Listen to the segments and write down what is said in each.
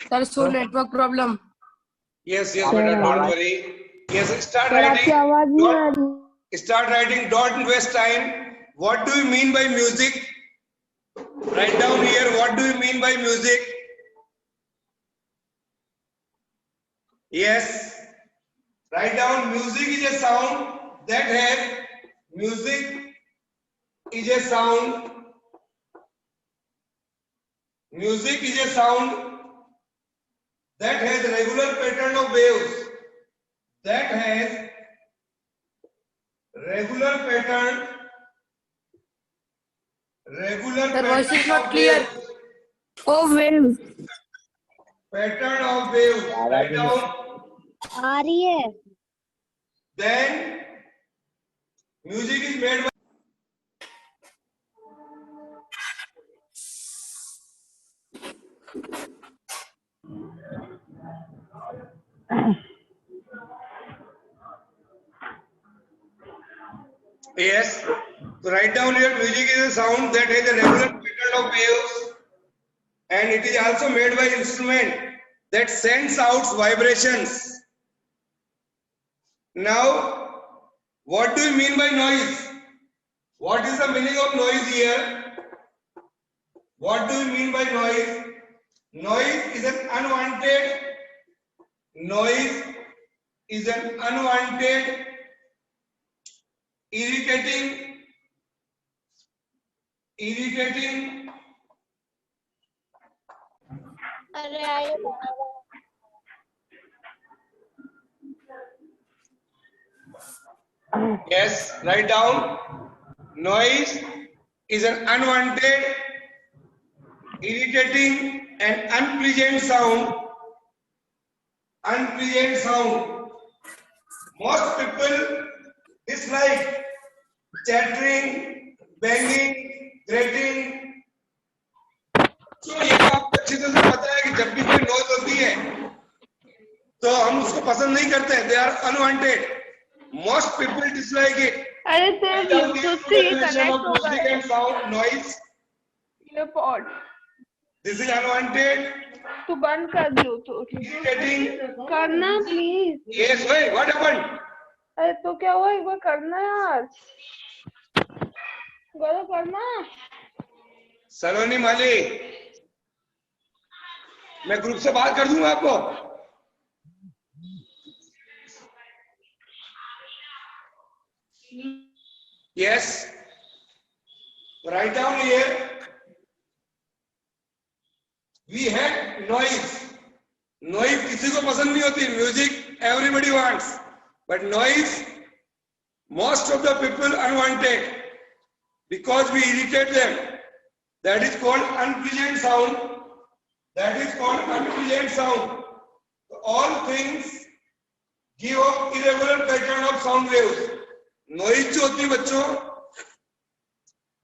Sir, so network problem. Yes, beta, don't worry. Yes, start writing. Start writing. Don't waste time. What do you mean by music? Write down here. What do you mean by music? Yes. Write down. Music is a sound that has. Music is a sound. Music is a sound that has regular pattern of waves. That has regular pattern. The voice is not clear. Oh, wave. Pattern of waves. Write down. आ रही है. Then music is made by. Yes. So write down here. Music is a sound that has a regular pattern of waves, and it is also made by instrument that sends out vibrations. Now, what do you mean by noise? What is the meaning of noise here? What do you mean by noise? Noise is an unwanted. Noise is an unwanted, irritating. Yes, write down. Noise is an unwanted, irritating, and unpleasant sound. Most people dislike chattering, banging, grating. तो ये आपको अच्छी तरह से पता है कि जब भी कोई नॉइज होती है तो हम उसको पसंद नहीं करते हैं. They are unwanted. Most people dislike it. अरे तेरे ब्लूटूथ से ये कनेक्ट होगा. Music and sound, noise. ये पॉड. This is unwanted. तू बंद कर ब्लूटूथ. Irritating. करना please. Yes, wait. What happened? अरे तो क्या हुआ, एक बार करना यार. करो करना. सलोनी माली, मैं ग्रुप से बात कर दूंगा आपको. Yes. Write down here. We had noise. Noise किसी को पसंद नहीं होती. Music everybody wants, but noise most of the people unwanted because we irritate them. That is called unpleasant sound. So all things give off irregular pattern of sound waves. Noise जो होती है बच्चों,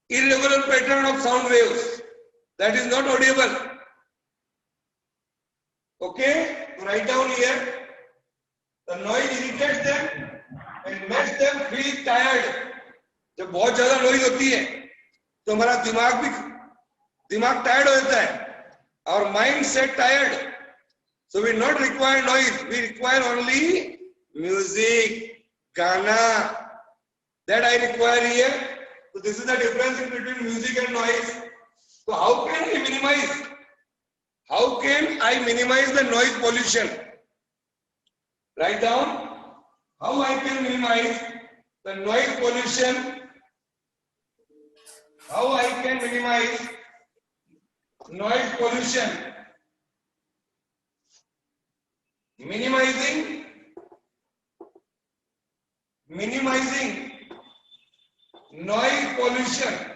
irregular pattern of sound waves. That is not audible. Okay, write down here. The noise irritates them and makes them feel tired. जब बहुत ज्यादा noise होती है तो हमारा दिमाग टायर्ड हो जाता है. Our mind set tired. So we not require noise. We require only music, Gana. That I require here. So this is the difference in between music and noise. So how can we minimize? How can I minimize the noise pollution? Write down how I can minimize the noise pollution. How I can minimize noise pollution. Minimizing noise pollution.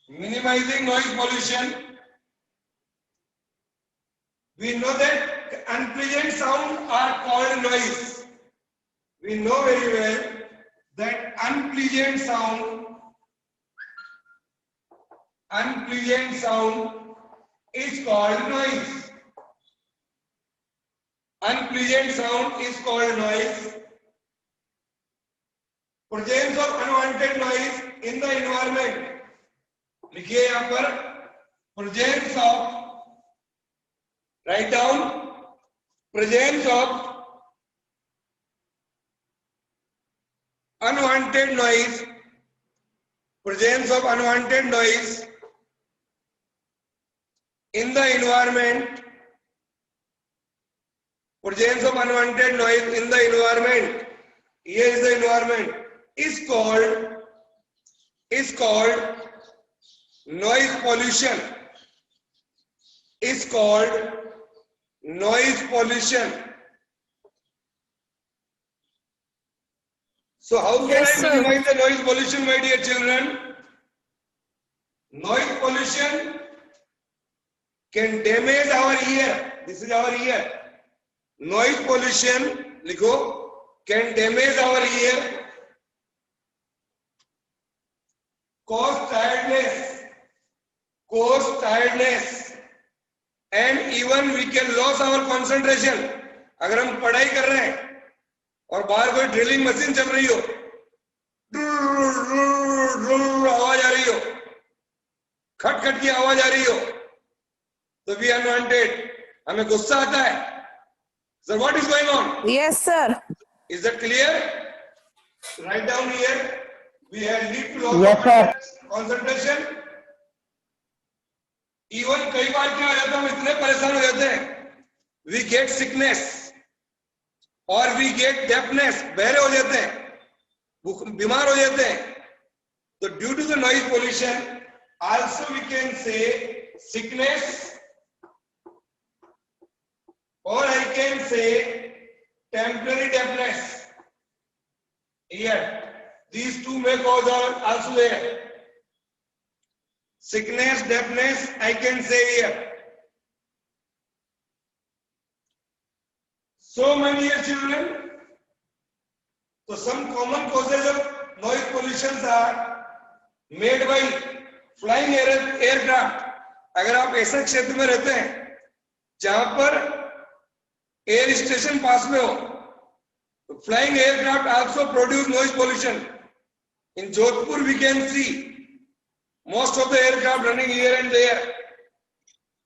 Minimizing noise pollution. We know that unpleasant sounds are called noise. We know very well that unpleasant sound is called noise. Unpleasant sound is called noise. Presence of unwanted noise in the environment लिखिए यहां पर presence of, write down presence of unwanted noise, presence of unwanted noise in the environment, presence of unwanted noise in the environment, here is the environment, is called noise pollution, is called noise pollution. So how can Yes, I sir. minimize the noise pollution, my dear children? Noise pollution can damage our ear. This is our ear. Noise pollution, लिखो, can damage our ear, cause tiredness, and even we can lose our concentration. अगर हम पढ़ाई कर रहे हैं और बाहर कोई ड्रिलिंग मशीन चल रही हो, आवाज आ रही हो, खटखट की आवाज आ रही हो, तो वी अनवांटेड, हमें गुस्सा आता है. Sir what is going on? Yes, sir. Is that clear? Write down here, we have lead to loss Yes, sir. Of concentration. Even कई बार क्या हो जाता है, हम इतने परेशान हो जाते हैं, वी गेट सिकनेस और वी गेट डेफनेस, बहरे हो जाते हैं, बीमार हो जाते हैं. तो due to the noise pollution also we can say sickness, और I can say temporary deafness. Here these two may cause also there. Sickness, deafness, I can say here. So my dear children, so some common causes of noise pollution are made by flying aircraft. अगर आप ऐसे क्षेत्र में रहते हैं जहां पर air station पास में हो, तो flying aircraft also produce noise pollution. In Jodhpur we can see most of the aircraft running here and there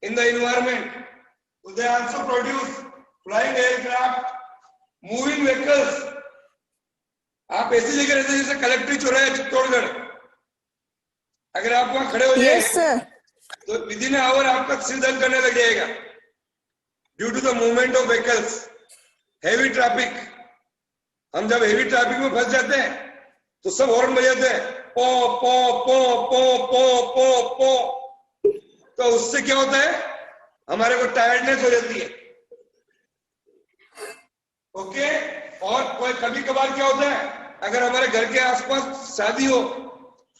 in the environment. So they also produce flying aircraft, moving vehicles. आप ऐसी जगह रहते हैं जैसे कलेक्ट्री चौराहा चित्तौड़गढ़, अगर आप वहां खड़े हो जाए Yes, sir. तो विद इन आवर आपका सिर दर्द करने लग जाएगा due to the movement of vehicles, heavy traffic. हम जब हेवी ट्रैफिक में फंस जाते हैं तो सब हॉर्न बजाते हैं, पो पो पो पो पो पो पो. तो उससे क्या होता है, हमारे को टायर्डनेस हो जाती है. ओके. और कोई कभी कभार क्या होता है, अगर हमारे घर के आसपास शादी हो,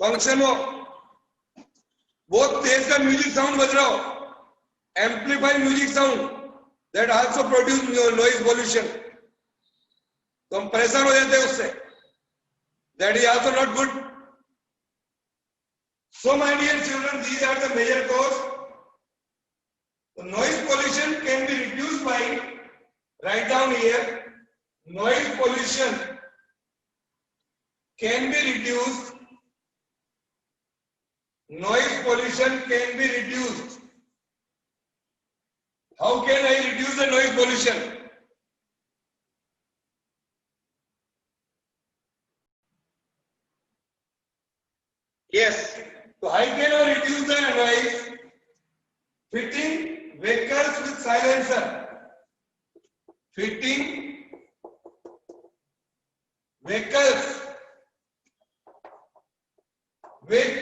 फंक्शन हो, बहुत तेज का म्यूजिक साउंड बज रहा हो, amplified music sound, that also produce noise pollution. तो हम परेशान हो जाते हैं उससे. That is also not good. So my dear children, these are the major cause. The noise pollution can be reduced by, write down here, noise pollution can be reduced. Noise pollution can be reduced. How can I reduce the noise pollution? Yes. So how can I reduce the noise? Fitting vehicles with silencer. Fitting vehicles with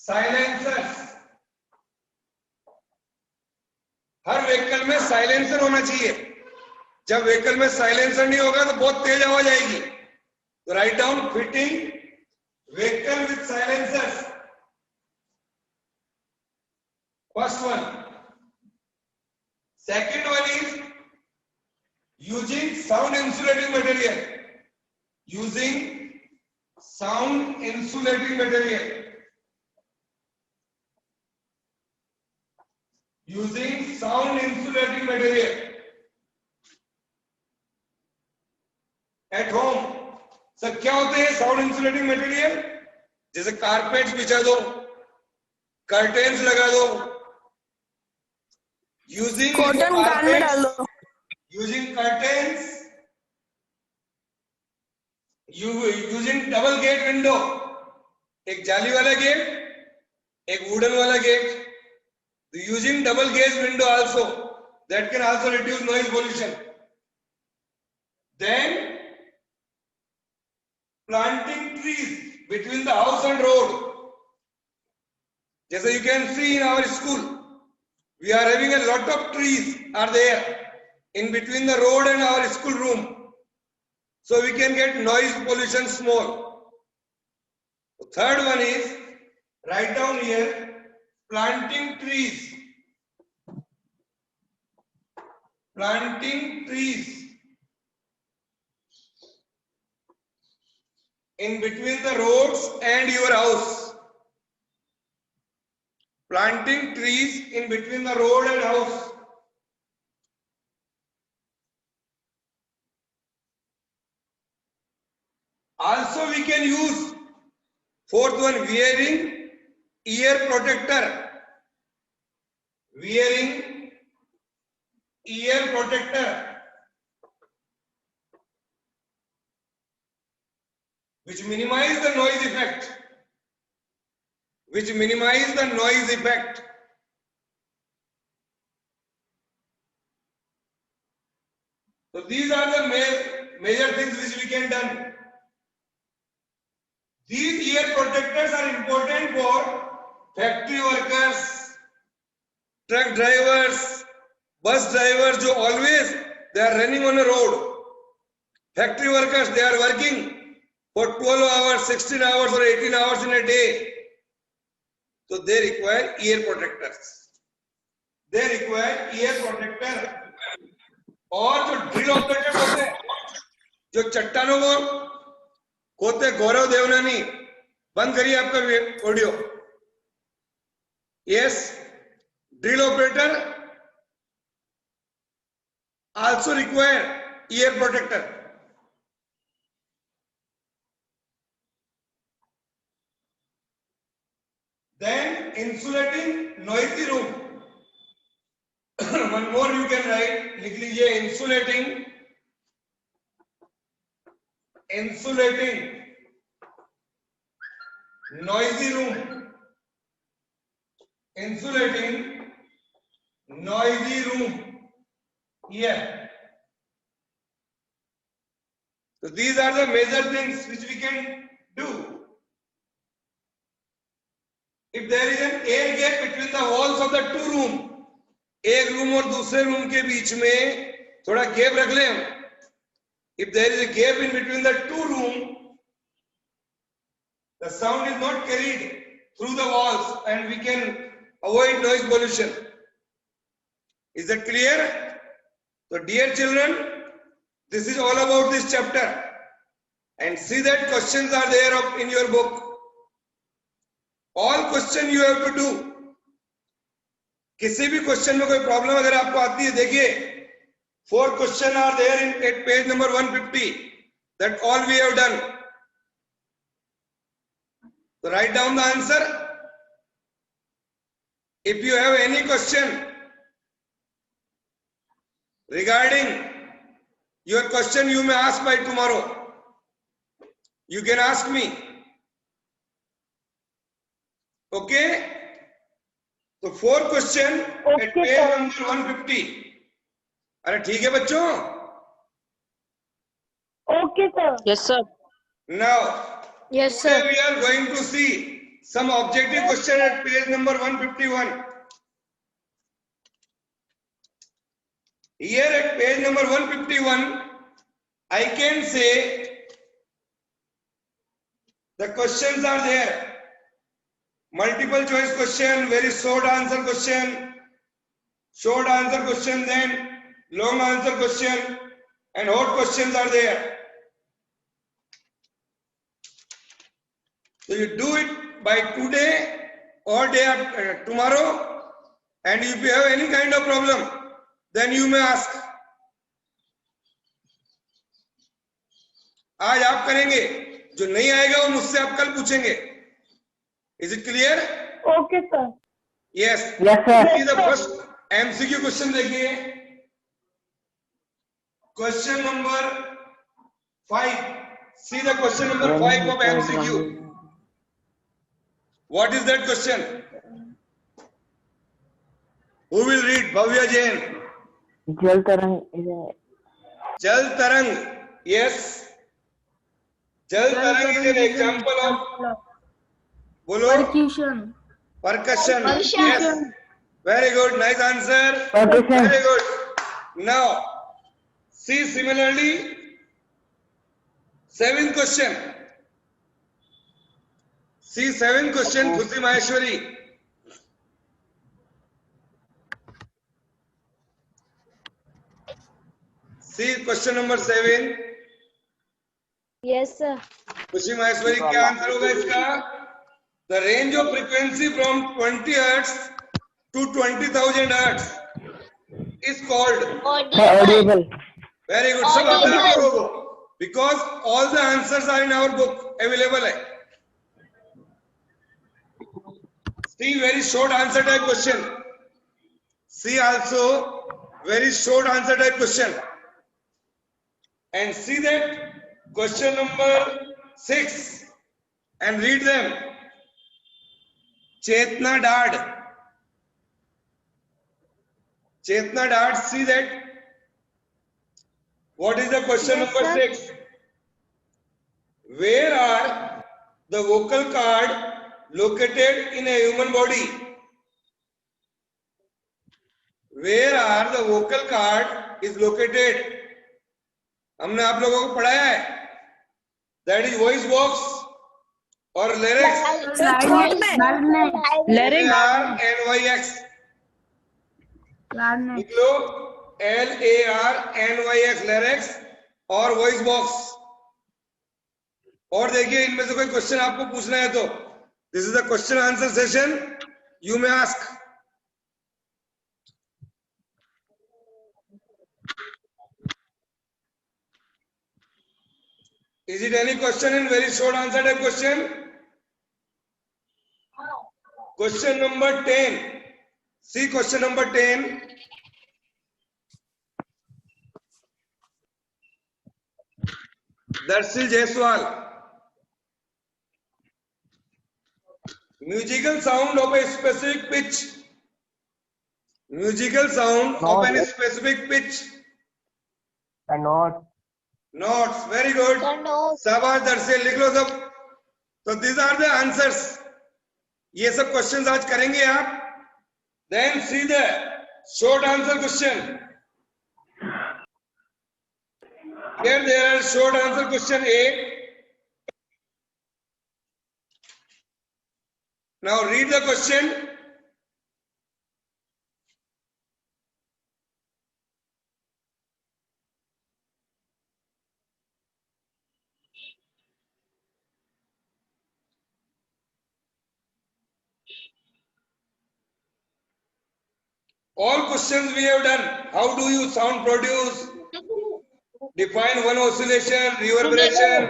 silencers. Her vehicle में silencer होना चाहिए. जब vehicle में silencer नहीं होगा तो बहुत तेज आवाज आएगी. तो write down fitting vehicle with silencers. First one. Second one is using sound insulating material. Using sound insulating material. Using sound insulating material. At home. Sir क्या होते हैं साउंड इंसुलेटिंग मटेरियल? जैसे कारपेट्स बिछा दो, कर्टेन्स लगा दो, using cotton कान में डाल दो। Using curtains, using double gate window, एक जाली वाला गेट, एक वुडन वाला gate. Using double gauge window also, that can also reduce noise pollution. Then planting trees between the house and road. Just as you can see in our school, we are having a lot of trees are there in between the road and our school room, so we can get noise pollution small. The third one is, write down here, planting trees. Planting trees in between the roads and your house. Planting trees in between the road and house. Also we can use, fourth one, wearing ear protector. Wearing ear protector, which minimize the noise effect. Which minimize the noise effect. So these are the major things which we can done. These ear protectors are important for factory workers, truck drivers, bus drivers, जो always they are running on a road. Factory workers, they are working for 12 hours, 16 hours or 18 hours in a day. So they require ear protectors. They require ear protector. और जो drill operator होते हैं, जो चट्टानों को खोदते, गौरव देवनानी, बंद करिए आपका audio. Yes, drill operator also require ear protector. Then insulating noisy room. One more you can write, लिख लीजिए, insulating noisy room. Insulating noisy room. Here. So these are the major things which we can do. If there is an air gap between the walls of the two room, एक room और दूसरे room के बीच में थोड़ा gap रख लें हम. If there is a gap in between the two room, the sound is not carried through the walls and we can avoid noise pollution. Is that clear? So dear children, this is all about this chapter, and see that questions are there in your book. All question you have to do. किसी भी question में कोई problem अगर आपको आती है, देखिए 4 questions are there at page number 150. That all we have done. So write down the answer. If you have any question regarding your question, you may ask by tomorrow. You can ask me. Okay? So 4 questions at page number 150. अरे ठीक है बच्चों? Okay, sir. Yes, sir. Now, Yes, today sir. we are going to see some objective question at page number 151. Here at page number 151, I can say the questions are there. Multiple choice question, very short answer question, then long answer question, and hot questions are there. So you do it by today or day after, tomorrow, and if you have any kind of problem, then you may ask. आज आप करेंगे, जो नहीं आएगा वो मुझसे आप कल पूछेंगे. Is it clear? Okay, sir. Yes. Yes, sir. See the first MCQ question देखिए. Question number 5. See the question number 5 of MCQ. What is that question? Who will read? Bhavya Jain. जल तरंग Jal Tarang. Yes. Jal Tarang is an example of. Bolo. Percussion. Percussion. Yes. Very good. Nice answer. Percussion. Very good. Now, see similarly, 7th question. See 7th question, Khushi Maheshwari. See question number 7. Yes, sir. Khushi Maheshwari, क्या answer होगा इसका? The range of frequency from 20 Hz to 20,000 Hz is called. audible. Very good. सब आता है आप लोगों को. Because all the answers are in our book available है. See very short answer type question. See also very short answer type question. And see that question number 6 and read them. Chetna Dad. Chetna Dad, see that. What is the question Yes, number sir. 6? Where are the vocal cord located in a human body? Where are the vocal cord is located? हमने आप लोगों को पढ़ाया है. That is voice box or larynx. LARNYX. लिख लो LARNYX larynx और voice box. और देखिए इनमें से कोई क्वेश्चन आपको पूछना है तो this is the question answer session. You may ask. Is it any question in very short answer type question? Question number 10. See question number 10. Darshil Jaiswal. Musical sound of a specific pitch. Musical sound of a specific pitch. A note. Notes. Very good. शाबाश दर्शल लिख लो सब. तो these are the answers. ये सब questions आज करेंगे आप. Then see the short answer question. Here there are short answer question 8. Now read the question. All questions we have done. How do you sound produce? Define one oscillation, reverberation.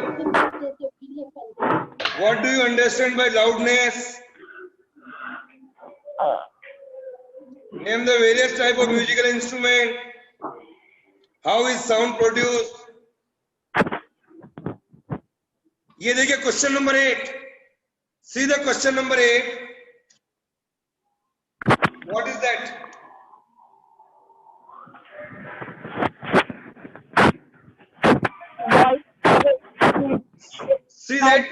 What do you understand by loudness? Name the various type of musical instrument. How is sound produced? ये देखिए question number 8. See the question number 8. What is that? See that?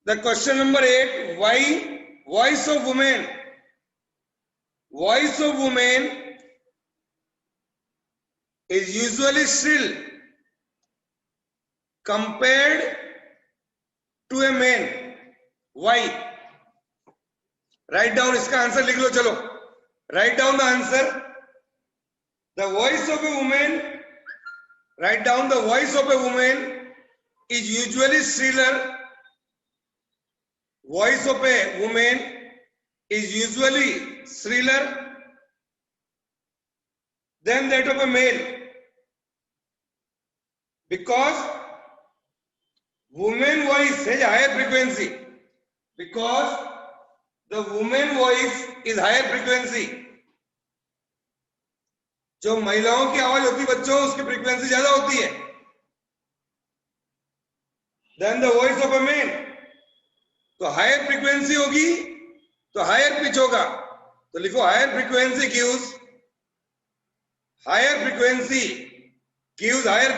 The question number 8. Why voice of woman? Voice of woman is usually shrill compared to a man. Why? Write down इसका answer लिख लो. चलो write down the answer. The voice of a woman. Write down the voice of a woman is usually shriller. Voice of a woman is usually shriller than that of a male because women voice has higher frequency because the woman voice is higher frequency. जो महिलाओं की आवाज होती है बच्चों, उसकी frequency ज्यादा होती है then the voice of a man. तो हायर फ्रीक्वेंसी होगी तो हायर पिच होगा. तो लिखो higher frequency gives higher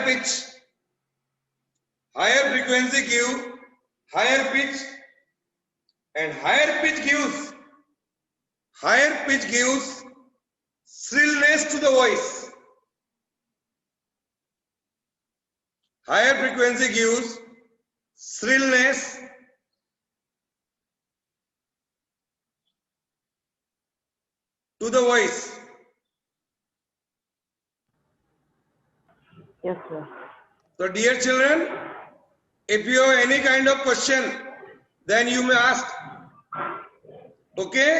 pitch. Higher frequency gives higher pitch, and higher pitch gives shrillness to the voice. Higher frequency gives shrillness to the voice. Yes, sir. So dear children, if you have any kind of question, then you may ask. Okay?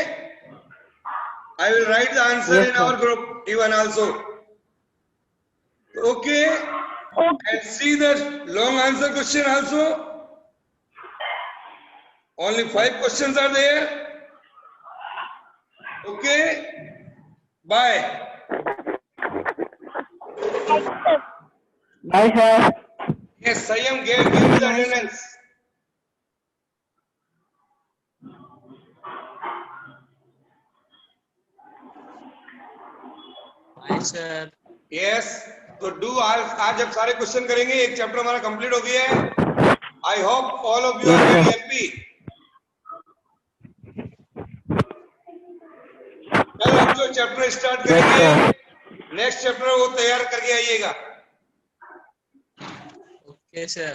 I will write the answer Yes, in sir. our group even also. Okay? And see the long answer question also. Only 5 questions are there. Okay? Bye. Bye, sir. Yes, Sayam, give me the attendance. Hi, sir. Yes, तो do आज अब सारे question करेंगे. एक chapter हमारा complete हो गया है. I hope all of you are very happy. कल हम जो चैप्टर स्टार्ट करेंगे, नेक्स्ट चैप्टर वो तैयार करके आइएगा. Okay, sir.